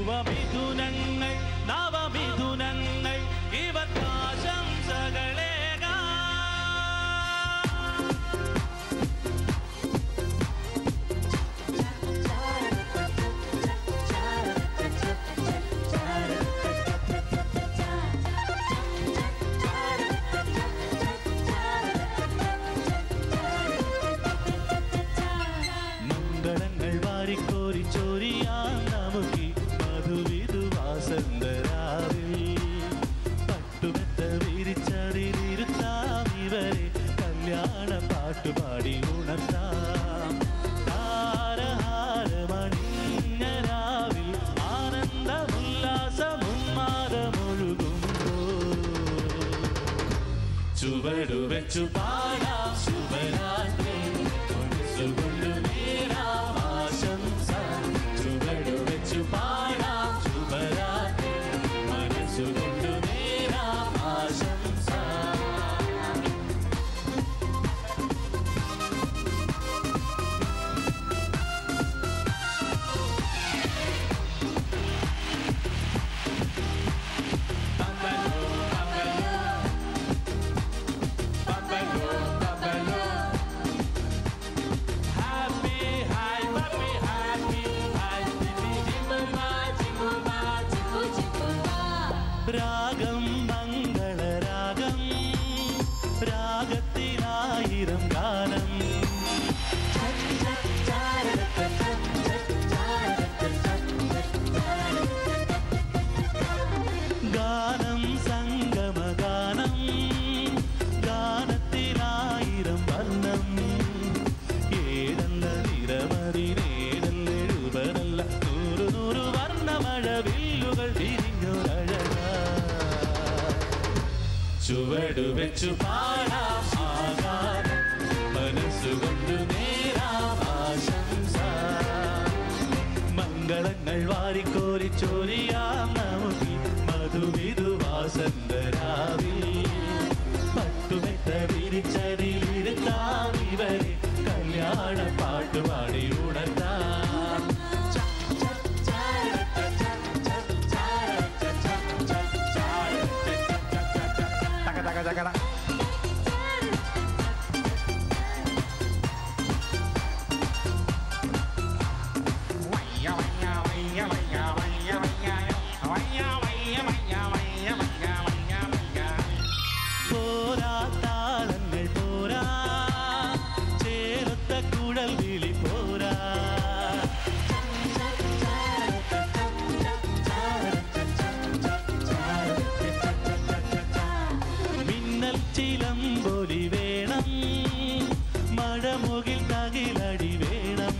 യുവമിഥുനങ്ങൾ നവമിഥുനങ്ങൾ ഇവർക്കാശംസകളേകാം. മംഗളങ്ങൾ വാരിക്കോരി ചോരിയാം നമുക്ക് മധുവിധുവാസന്തരാവിൽ. പട്ടുമെത്ത വിരിച്ചതിലിരുത്താം ഇവരെ കല്യാണ പാട്ടുപാടി ഉണർത്താം. താരഹാരമണിഞ്ഞരാവിൽ ആനന്ദമുല്ലാസമുന്മാദമൊഴുകുമ്പോ ചുവടുവെച്ചു പാടാം ശുഭരാത്രി മനസ്സുകൊണ്ടു നേരാം ആശംസ. ചുവടുവെച്ചു പാടാം ശുഭരാത്രി മനസ്സുകൊണ്ടു നേരാം ആശംസ. രാഗം മംഗളരാഗം രാഗത്തിലായിരം ഗാനം. ഗാനം സംഗമഗാനം ഗാനത്തിലായിരം വർണ്ണം. ഏഴല്ല നിരമതിനേഴല്ലെഴുപതല്ല നൂറു നൂറു വർണ്ണമഴവില്ലുകൾ വിരിഞ്ഞൊരഴക. ചുവടുവെച്ചു പാടാം ആകാരം മനസ്സുകൊണ്ടു നേരാം ആശംസ. മംഗളങ്ങൾ വാരിക്കോരി ചോരിയാം നമുക്ക് മധുവിധുവാസന്തരാവിൽ. പട്ടുമെത്ത വിരിച്ചതിലിരുത്താം ഇവരെ കല്യാണ പാട്ടുപാടി ഉണർത്താം. പോരാ താളങ്ങൾ പോരാ ചേർത്ത കുഴൽ വിളി പോരാ. മിന്നൽ ചിലമ്പൊലി വേണം മഴമുകിൽ തകിലടി വേണം.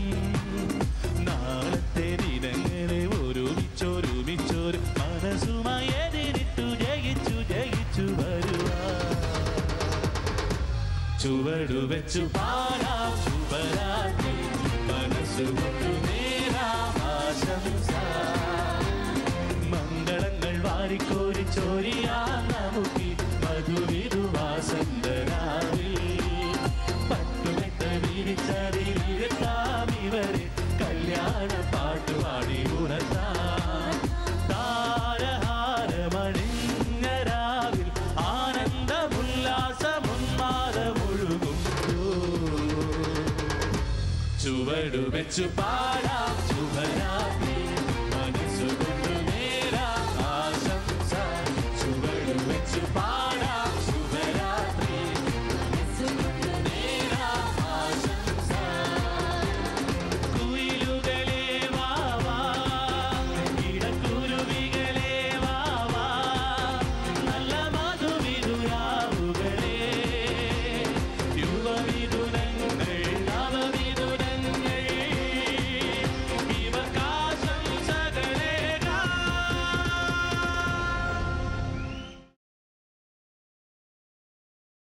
നാളത്തെ ദിനങ്ങളെ ഒരുമിച്ചൊരുമിച്ചൊരു മനസ്സുമായി എതിരിട്ടു ജയിച്ചു ജയിച്ചു വരുവാ. ചുവടുവെച്ചു പാടാം ശുഭരാത്രി മനസ്സുകൊണ്ടു നേരാം ആശംസ. മംഗളങ്ങൾ വാരിക്കോരി ചോരിയാം നമുക്ക് മധുവിധുവാസന്തരാവിൽ. പട്ടുമെത്ത വിരിച്ചതിലിരുത്താം ഇവരെ കല്യാണ പാട്ടുപാടി ഉണർത്താം. താരഹാരമണിഞ്ഞരാവിൽ ആനന്ദമുല്ലാസമുന്മാദമൊഴുകുമ്പോ ചുവടുവെച്ചു പാടാം ശുഭരാത്രി